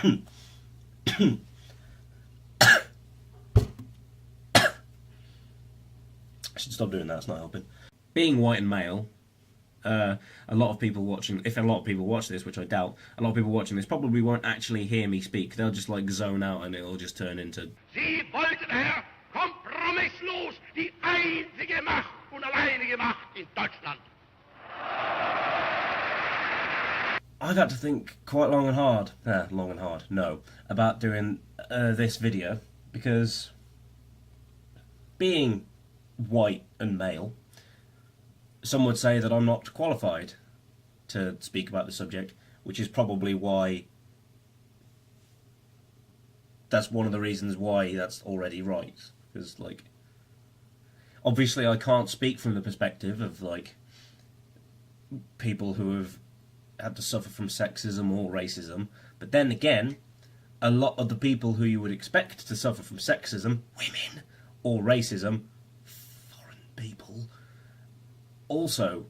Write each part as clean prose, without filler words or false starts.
I should stop doing that, it's not helping. Being white and male, a lot of people watching, if a lot of people watch this, which I doubt, a lot of people watching this probably won't actually hear me speak. They'll just like zone out and it'll just turn into... Sie wollten, Herr, kompromisslos die einzige Macht und alleinige Macht in Deutschland. I've had to think quite long and hard, about doing this video, because being white and male, some would say that I'm not qualified to speak about the subject, which is probably why, that's one of the reasons why that's already right, because, like, obviously I can't speak from the perspective of, like, people who have had to suffer from sexism or racism, but then again, a lot of the people who you would expect to suffer from sexism, women, or racism, foreign people, also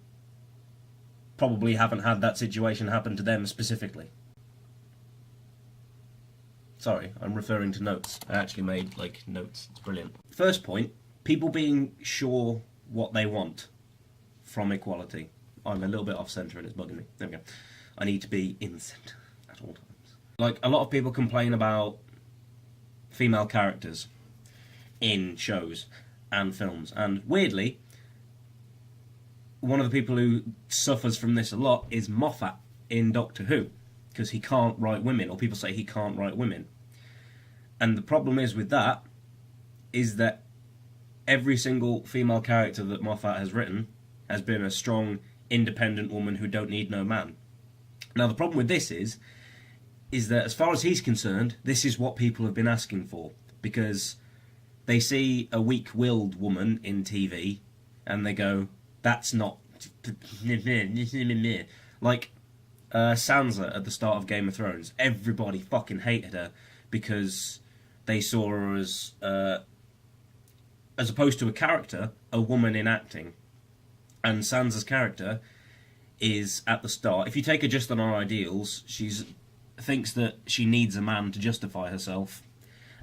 probably haven't had that situation happen to them specifically. Sorry, I'm referring to notes. I actually made, like, notes. It's brilliant. First point, people being sure what they want from equality. I'm a little bit off-centre and it's bugging me. There we go. I need to be in centre at all times. Like, a lot of people complain about female characters in shows and films, and weirdly, one of the people who suffers from this a lot is Moffat in Doctor Who, because he can't write women, or people say he can't write women. And the problem is with that, is that every single female character that Moffat has written has been a strong, independent woman who don't need no man. Now the problem with this is that as far as he's concerned, this is what people have been asking for, because they see a weak-willed woman in TV and they go, that's not... Like Sansa at the start of Game of Thrones, everybody fucking hated her because they saw her as opposed to a character, a woman in acting. And Sansa's character is, at the start, if you take her just on our ideals, she thinks that she needs a man to justify herself,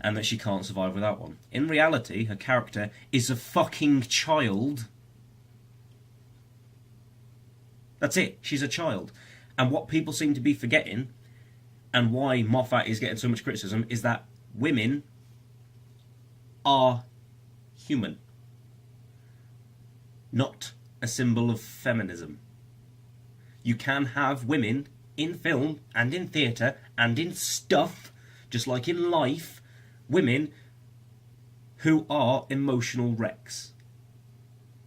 and that she can't survive without one. In reality, her character is a fucking child. That's it, she's a child. And what people seem to be forgetting, and why Moffat is getting so much criticism, is that women are human. Not a symbol of feminism. You can have women in film and in theatre and in stuff, just like in life, women who are emotional wrecks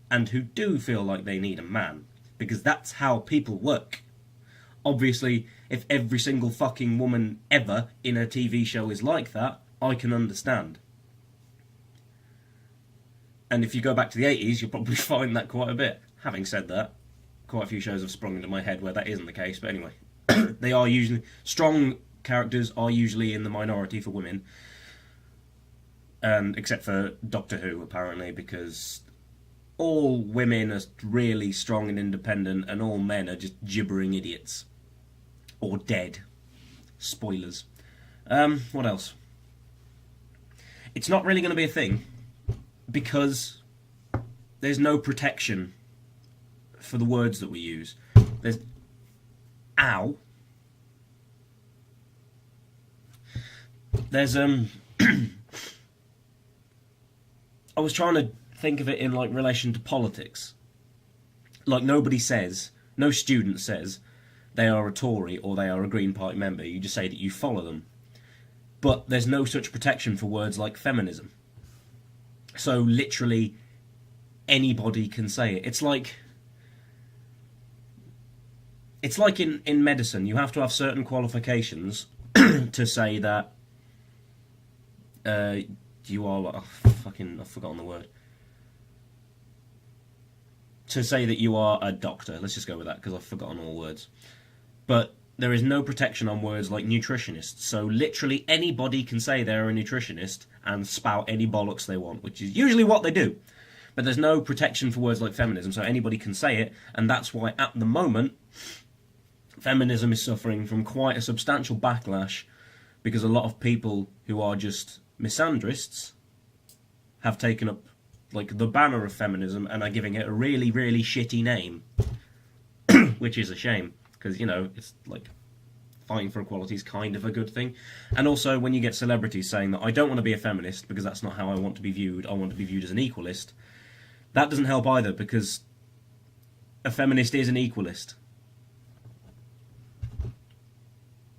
and who do feel like they need a man, because that's how people work. Obviously, if every single fucking woman ever in a TV show is like that, I can understand. And if you go back to the 80s, you'll probably find that quite a bit. Having said that, quite a few shows have sprung into my head where that isn't the case, but anyway. They are usually... Strong characters are usually in the minority for women. And except for Doctor Who, apparently, because all women are really strong and independent, and all men are just gibbering idiots. Or dead. Spoilers. What else? It's not really going to be a thing, because there's no protection for the words that we use. There's... Ow. There's, I was trying to think of it in, like, relation to politics. Like, nobody says, no student says, they are a Tory or they are a Green Party member. You just say that you follow them. But there's no such protection for words like feminism. So, literally, anybody can say it. It's like in medicine, you have to have certain qualifications to say that you are... Oh, I've forgotten the word. To say that you are a doctor. Let's just go with that, because I've forgotten all words. But there is no protection on words like nutritionist. So literally anybody can say they're a nutritionist and spout any bollocks they want, which is usually what they do. But there's no protection for words like feminism, so anybody can say it, and that's why at the moment feminism is suffering from quite a substantial backlash because a lot of people who are just misandrists have taken up like the banner of feminism and are giving it a really, really shitty name, which is a shame because, you know, it's like fighting for equality is kind of a good thing. And also when you get celebrities saying that I don't want to be a feminist because that's not how I want to be viewed, I want to be viewed as an equalist, that doesn't help either, because a feminist is an equalist.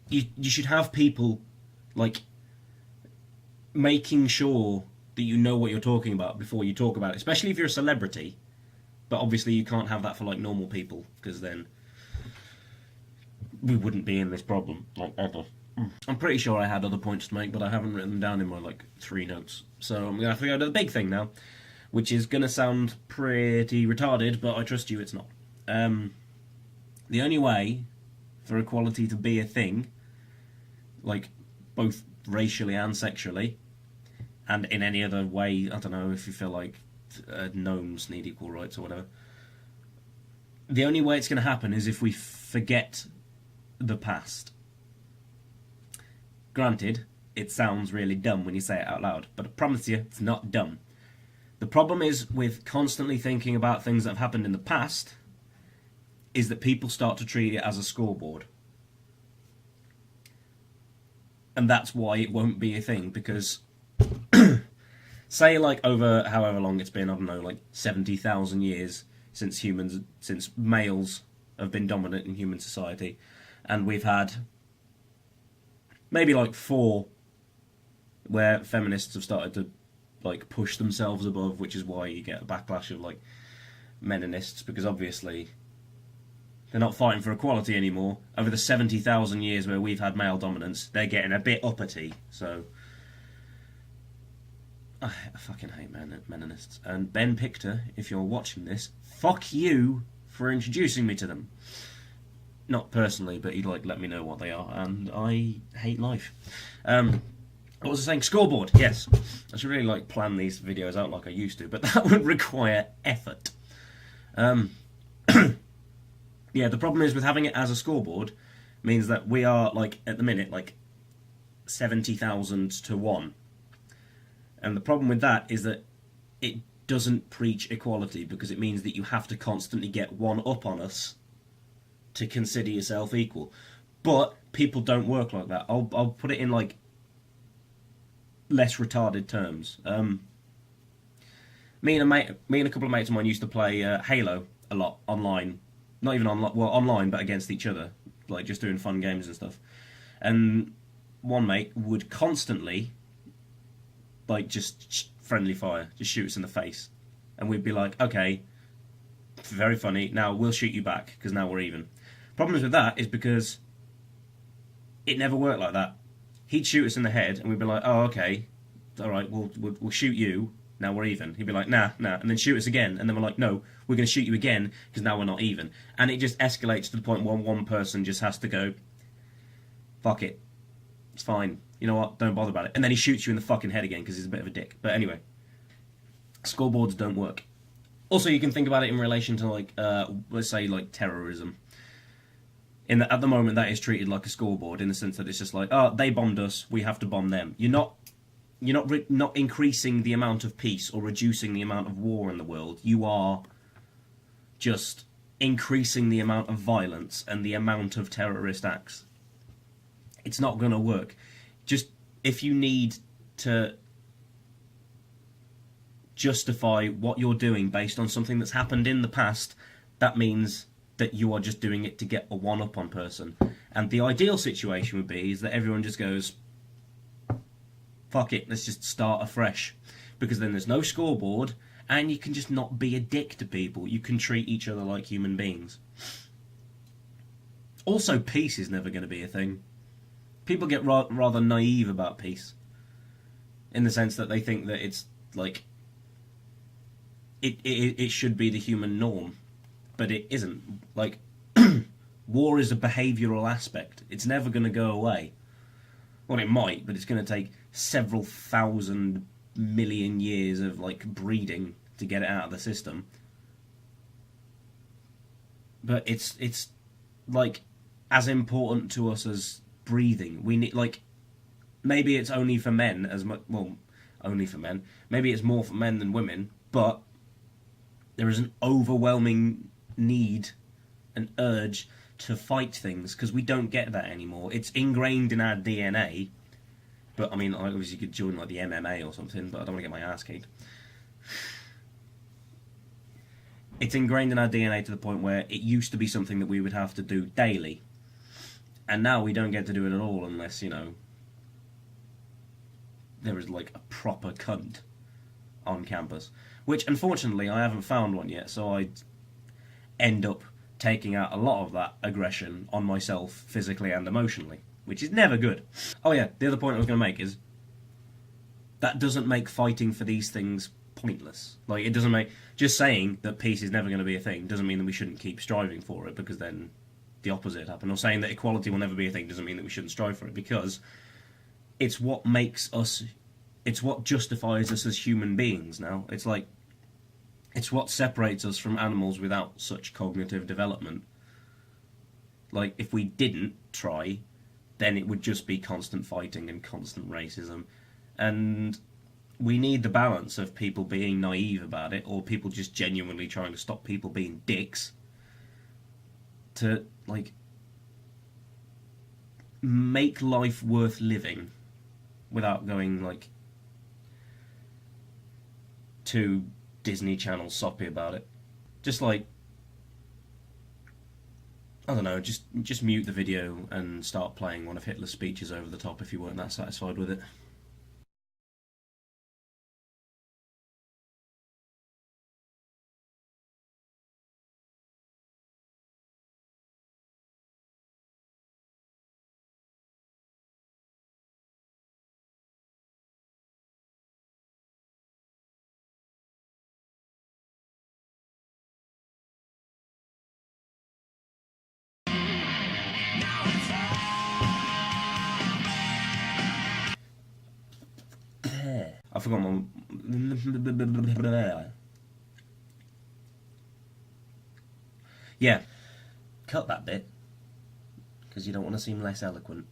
You should have people like making sure that you know what you're talking about before you talk about it, especially if you're a celebrity. But obviously you can't have that for like normal people, because then we wouldn't be in this problem like ever. I'm pretty sure I had other points to make, but I haven't written them down in my like 3 notes. So I'm gonna have to go to the big thing now, which is gonna sound pretty retarded, but I trust you it's not. The only way for equality to be a thing, like both racially and sexually, and in any other way, I don't know if you feel like gnomes need equal rights or whatever, the only way it's going to happen is if we forget the past. Granted, it sounds really dumb when you say it out loud, but I promise you, it's not dumb. The problem is with constantly thinking about things that have happened in the past is that people start to treat it as a scoreboard. And that's why it won't be a thing, because say like over however long it's been, I don't know, like 70,000 years since males have been dominant in human society, and we've had maybe like 4 where feminists have started to like push themselves above, which is why you get a backlash of like meninists, because obviously they're not fighting for equality anymore. Over the 70,000 years where we've had male dominance, they're getting a bit uppity. So I fucking hate meninists. And Ben Pictor, if you're watching this, fuck you for introducing me to them. Not personally, but he'd like let me know what they are, and I hate life. What was I saying? Scoreboard, yes. I should really like plan these videos out like I used to, but that would require effort. Yeah, the problem is with having it as a scoreboard means that we are like at the minute like 70,000 to 1. And the problem with that is that it doesn't preach equality, because it means that you have to constantly get one up on us to consider yourself equal. But people don't work like that. I'll put it in like less retarded terms. Me and a couple of mates of mine used to play Halo a lot online. Not even online, well, online, but against each other, like just doing fun games and stuff. And one mate would constantly, like, just friendly fire, just shoot us in the face, and we'd be like, okay, very funny. Now we'll shoot you back because now we're even. Problems with that is because it never worked like that. He'd shoot us in the head, and we'd be like, oh, okay, all right, we'll shoot you. Now we're even. He'd be like, nah, and then shoot us again, and then we're like, no, we're going to shoot you again because now we're not even. And it just escalates to the point where one person just has to go, fuck it, it's fine, you know what, don't bother about it. And then he shoots you in the fucking head again because he's a bit of a dick. But anyway, scoreboards don't work. Also, you can think about it in relation to like, let's say like terrorism. At the moment, that is treated like a scoreboard in the sense that it's just like, oh, they bombed us, we have to bomb them. You're not increasing the amount of peace or reducing the amount of war in the world. You are just increasing the amount of violence and the amount of terrorist acts. It's not going to work. Just if you need to justify what you're doing based on something that's happened in the past, that means that you are just doing it to get a one-up on person. And the ideal situation would be is that everyone just goes, fuck it, let's just start afresh. Because then there's no scoreboard, and you can just not be a dick to people. You can treat each other like human beings. Also, peace is never going to be a thing. People get rather naive about peace. In the sense that they think that it's like... It should be the human norm. But it isn't. Like, war is a behavioural aspect. It's never going to go away. Well, it might, but it's going to take several thousand million years of like breeding to get it out of the system. But it's like as important to us as breathing. We need, like, maybe it's only for men as much. Well, only for men. Maybe it's more for men than women, but there is an overwhelming need, an urge to fight things because we don't get that anymore. It's ingrained in our DNA. But I mean, obviously you could join like the MMA or something, but I don't want to get my ass kicked. It's ingrained in our DNA to the point where it used to be something that we would have to do daily. And now we don't get to do it at all unless, you know, there is like a proper cunt on campus. Which, unfortunately, I haven't found one yet, so I'd end up taking out a lot of that aggression on myself, physically and emotionally, which is never good. Oh yeah, the other point I was going to make is that doesn't make fighting for these things pointless. Like, it doesn't make... Just saying that peace is never going to be a thing doesn't mean that we shouldn't keep striving for it, because then the opposite happened. Or saying that equality will never be a thing doesn't mean that we shouldn't strive for it, because it's what makes us... It's what justifies us as human beings now. It's like... It's what separates us from animals without such cognitive development. Like, if we didn't try, then it would just be constant fighting and constant racism. And we need the balance of people being naive about it, or people just genuinely trying to stop people being dicks, to, like, make life worth living without going, like, too Disney Channel soppy about it. Just, like, I don't know, just mute the video and start playing one of Hitler's speeches over the top if you weren't that satisfied with it. I forgot my... Yeah, cut that bit, because you don't want to seem less eloquent.